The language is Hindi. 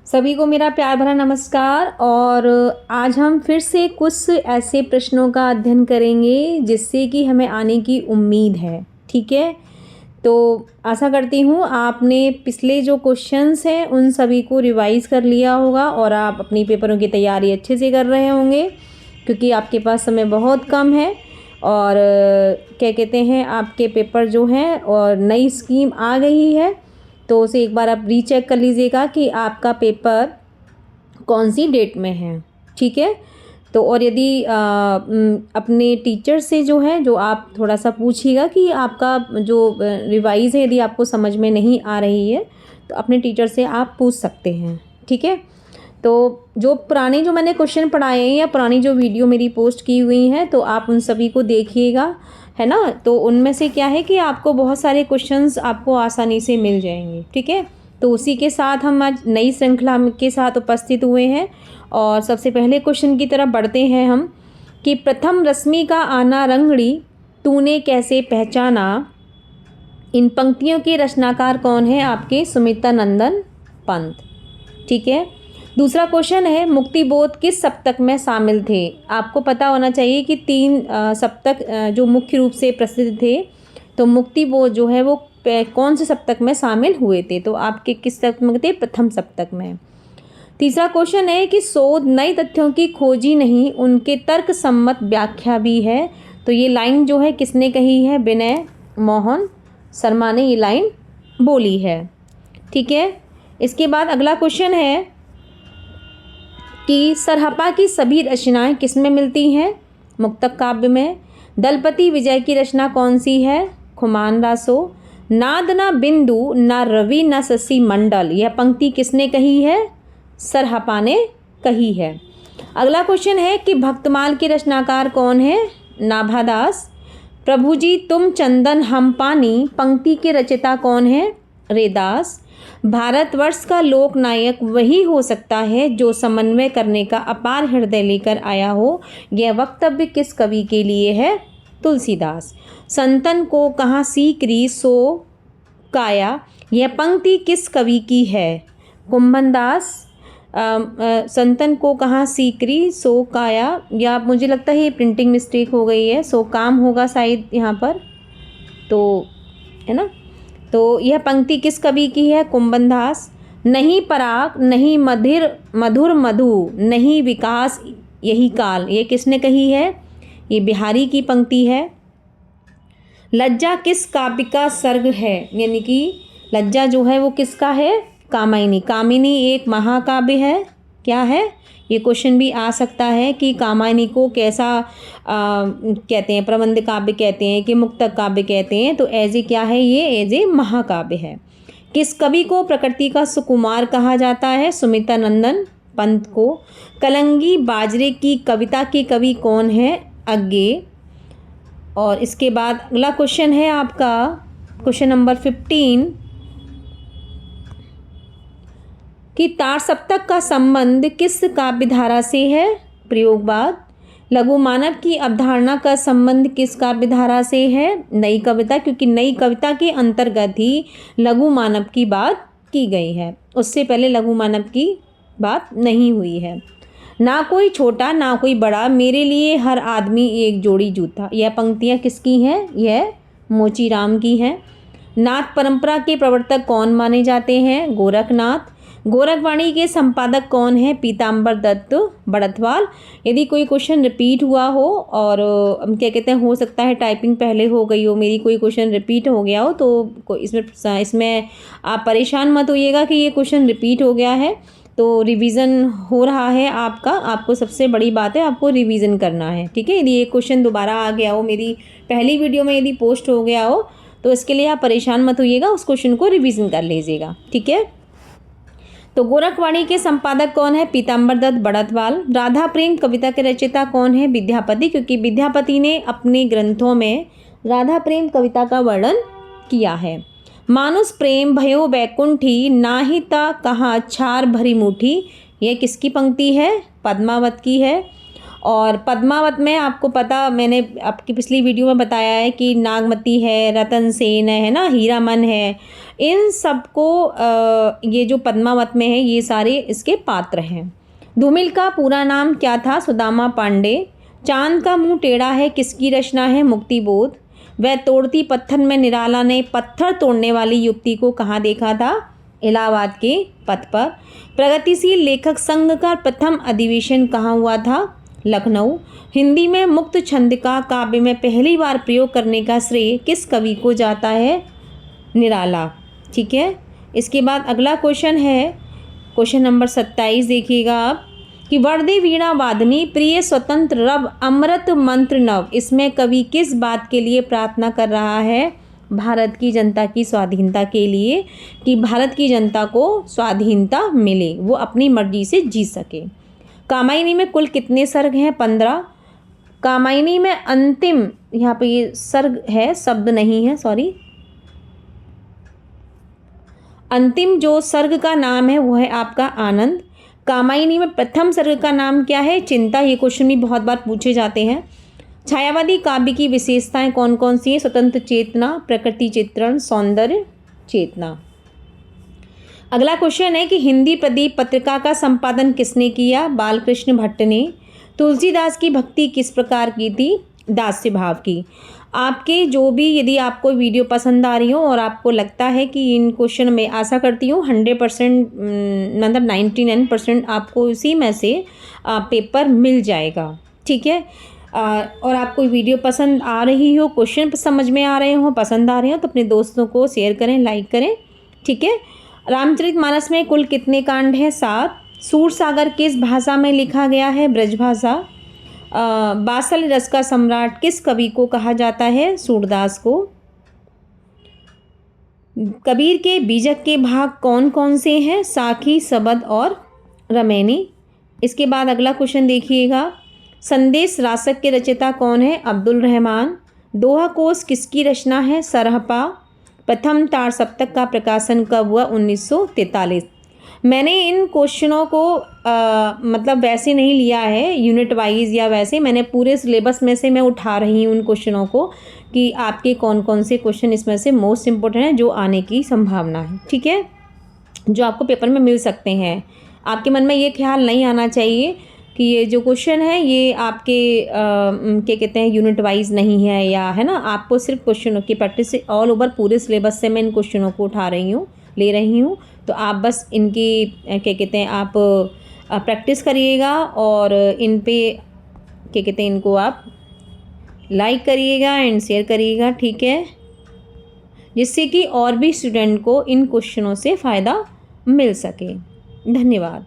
सभी को मेरा प्यार भरा नमस्कार। और आज हम फिर से कुछ ऐसे प्रश्नों का अध्ययन करेंगे जिससे कि हमें आने की उम्मीद है। ठीक है, तो आशा करती हूँ आपने पिछले जो क्वेश्चंस हैं उन सभी को रिवाइज़ कर लिया होगा और आप अपनी पेपरों की तैयारी अच्छे से कर रहे होंगे, क्योंकि आपके पास समय बहुत कम है। और क्या कहते हैं, आपके पेपर जो हैं और नई स्कीम आ गई है, तो उसे एक बार आप रीचेक कर लीजिएगा कि आपका पेपर कौन सी डेट में है। ठीक है, तो और यदि अपने टीचर से जो है जो आप थोड़ा सा पूछिएगा कि आपका जो रिवाइज़ है यदि आपको समझ में नहीं आ रही है तो अपने टीचर से आप पूछ सकते हैं। ठीक है, तो जो पुराने जो मैंने क्वेश्चन पढ़ाए हैं या पुरानी जो वीडियो मेरी पोस्ट की हुई हैं तो आप उन सभी को देखिएगा, है ना। तो उनमें से क्या है कि आपको बहुत सारे क्वेश्चंस आपको आसानी से मिल जाएंगे। ठीक है, तो उसी के साथ हम आज नई श्रृंखला के साथ उपस्थित हुए हैं और सबसे पहले क्वेश्चन की तरफ बढ़ते हैं हम कि प्रथम रश्मि का आना रंगड़ी तूने कैसे पहचाना। इन पंक्तियों के रचनाकार कौन है आपके? सुमित्रा नंदन पंत। ठीक है, दूसरा क्वेश्चन है मुक्तिबोध किस सप्तक में शामिल थे। आपको पता होना चाहिए कि 3 सप्तक जो मुख्य रूप से प्रसिद्ध थे, तो मुक्तिबोध जो है वो कौन से सप्तक में शामिल हुए थे, तो आपके किस सप्तक में थे? प्रथम सप्तक में। तीसरा क्वेश्चन है कि शोध नए तथ्यों की खोजी नहीं, उनके तर्क सम्मत व्याख्या भी है। तो ये लाइन जो है किसने कही है? विनय मोहन शर्मा ने ये लाइन बोली है। ठीक है, इसके बाद अगला क्वेश्चन है कि सरहपा की सभी रचनाएं किस में मिलती हैं? मुक्तक काव्य में। दलपति विजय की रचना कौन सी है? खुमान रासो। नाद न बिंदु न रवि न शशि मंडल, यह पंक्ति किसने कही है? सरहपा ने कही है। अगला क्वेश्चन है कि भक्तमाल के रचनाकार कौन है? नाभादास। प्रभु जी तुम चंदन हम पानी, पंक्ति के रचयिता कौन है? रैदास। भारतवर्ष का लोक नायक वही हो सकता है जो समन्वय करने का अपार हृदय लेकर आया हो, यह वक्तव्य किस कवि के लिए है? तुलसीदास। संतन को कहाँ सीकरी सो काया, यह पंक्ति किस कवि की है? कुंभनदास। संतन को कहाँ सीकरी सो काया, या मुझे लगता है ये प्रिंटिंग मिस्टेक हो गई है, सो काम होगा शायद यहाँ पर, तो है ना। तो यह पंक्ति किस कवि की है? कुंभनदास। नहीं पराग नहीं मधुर मधु, नहीं विकास यही काल, ये किसने कही है? ये बिहारी की पंक्ति है। लज्जा किस काव्य का सर्ग है? यानी कि लज्जा जो है वो किसका है? कामिनी। कामिनी एक महाकाव्य है। क्या है? ये क्वेश्चन भी आ सकता है कि कामिनी को कैसा कहते हैं? प्रबंध काव्य कहते हैं कि मुक्तक काव्य कहते हैं, तो एज ए क्या है? ये एज ए महाकाव्य है। किस कवि को प्रकृति का सुकुमार कहा जाता है? सुमित्रा नंदन पंत को। कलंगी बाजरे की कविता के कवि कौन है? अज्ञे। और इसके बाद अगला क्वेश्चन है आपका क्वेश्चन नंबर 15 कि तार सप्तक का संबंध किस काव्य धारा से है? प्रयोगवाद। लघु मानव की अवधारणा का संबंध किस काव्य धारा से है? नई कविता, क्योंकि नई कविता के अंतर्गत ही लघु मानव की बात की गई है, उससे पहले लघु मानव की बात नहीं हुई है। ना कोई छोटा ना कोई बड़ा, मेरे लिए हर आदमी एक जोड़ी जूता, यह पंक्तियाँ किसकी हैं? यह मोचीराम की हैं। नाथ परंपरा के प्रवर्तक कौन माने जाते हैं? गोरखनाथ। गोरखवाणी के संपादक कौन है? पीताम्बर दत्त बड़थवाल। यदि कोई क्वेश्चन रिपीट हुआ हो और हम क्या कहते हैं, हो सकता है टाइपिंग पहले हो गई हो, मेरी कोई क्वेश्चन रिपीट हो गया हो, तो इसमें आप परेशान मत होइएगा कि ये क्वेश्चन रिपीट हो गया है, तो रिवीजन हो रहा है आपका। आपको सबसे बड़ी बात है, आपको रिवीजन करना है। ठीक है, यदि ये क्वेश्चन दोबारा आ गया हो, मेरी पहली वीडियो में यदि पोस्ट हो गया हो, तो इसके लिए आप परेशान मत होइएगा, उस क्वेश्चन को रिवीजन कर लीजिएगा। ठीक है, तो गोरखवाणी के संपादक कौन है? पीताम्बर दत्त बड़थवाल। राधा प्रेम कविता के रचयिता कौन है? विद्यापति, क्योंकि विद्यापति ने अपने ग्रंथों में राधा प्रेम कविता का वर्णन किया है। मानुष प्रेम भयो वैकुंठी, नाहिता कहाँ छार भरी मुठी, यह किसकी पंक्ति है? पद्मावत की है। और पद्मावत में आपको पता, मैंने आपकी पिछली वीडियो में बताया है कि नागमती है, रतन सेन है ना, हीरामन है, इन सबको ये जो पद्मावत में है ये सारे इसके पात्र हैं। धूमिल का पूरा नाम क्या था? सुदामा पांडे। चांद का मुंह टेढ़ा है किसकी रचना है? मुक्तिबोध। वह तोड़ती पत्थर में निराला ने पत्थर तोड़ने वाली युवती को कहाँ देखा था? इलाहाबाद के पथ पर। प्रगतिशील लेखक संघ का प्रथम अधिवेशन कहाँ हुआ था? लखनऊ। हिंदी में मुक्त छंद का काव्य में पहली बार प्रयोग करने का श्रेय किस कवि को जाता है? निराला। ठीक है, इसके बाद अगला क्वेश्चन है क्वेश्चन नंबर 27, देखिएगा आप कि वर्दे वीणा वादनी प्रिय स्वतंत्र रव अमृत मंत्र नव, इसमें कवि किस बात के लिए प्रार्थना कर रहा है? भारत की जनता की स्वाधीनता के लिए, कि भारत की जनता को स्वाधीनता मिले, वो अपनी मर्जी से जी सके। कामायनी में कुल कितने सर्ग हैं? 15। कामायनी में अंतिम, यहाँ पे ये सर्ग है, शब्द नहीं है, सॉरी, अंतिम जो सर्ग का नाम है वो है आपका आनंद। कामायनी में प्रथम सर्ग का नाम क्या है? चिंता। ये क्वेश्चन भी बहुत बार पूछे जाते हैं। छायावादी काव्य की विशेषताएं कौन कौन सी हैं? स्वतंत्र चेतना, प्रकृति चित्रण, सौंदर्य चेतना। अगला क्वेश्चन है कि हिंदी प्रदीप पत्रिका का संपादन किसने किया? बालकृष्ण भट्ट ने। तुलसीदास की भक्ति किस प्रकार की थी? दास्य भाव की। आपके जो भी, यदि आपको वीडियो पसंद आ रही हो और आपको लगता है कि इन क्वेश्चन में, आशा करती हूँ 100% मतलब 99% आपको इसी में से पेपर मिल जाएगा। ठीक है, और आपको वीडियो पसंद आ रही हो, क्वेश्चन समझ में आ रहे हो, पसंद आ रहे हो, तो अपने दोस्तों को शेयर करें, लाइक करें। ठीक है, रामचरितमानस में कुल कितने कांड हैं? 7। सूरसागर किस भाषा में लिखा गया है? ब्रजभाषा। बासल रस का सम्राट किस कवि को कहा जाता है? सूरदास को। कबीर के बीजक के भाग कौन कौन से हैं? साखी, सबद और रमैनी। इसके बाद अगला क्वेश्चन देखिएगा, संदेश रासक के रचयिता कौन है? अब्दुल रहमान। दोहा कोश किसकी रचना है? सरहपा। प्रथम तार सप्तक का प्रकाशन कब हुआ? 1943। मैंने इन क्वेश्चनों को मतलब वैसे नहीं लिया है यूनिट वाइज या वैसे, मैंने पूरे सिलेबस में से मैं उठा रही हूँ उन क्वेश्चनों को कि आपके कौन कौन से क्वेश्चन इसमें से मोस्ट इम्पोर्टेंट हैं जो आने की संभावना है। ठीक है, जो आपको पेपर में मिल सकते हैं। आपके मन में ये ख्याल नहीं आना चाहिए कि ये जो क्वेश्चन है ये आपके क्या कहते हैं यूनिट वाइज नहीं है, या है ना, आपको सिर्फ क्वेश्चनों की प्रैक्टिस से ऑल ओवर पूरे सिलेबस से मैं इन क्वेश्चनों को उठा रही हूँ, ले रही हूँ। तो आप बस इनकी क्या कहते हैं आप प्रैक्टिस करिएगा और इन पे क्या कहते हैं इनको आप लाइक करिएगा एंड शेयर करिएगा। ठीक है, जिससे कि और भी स्टूडेंट को इन क्वेश्चनों से फ़ायदा मिल सके। धन्यवाद।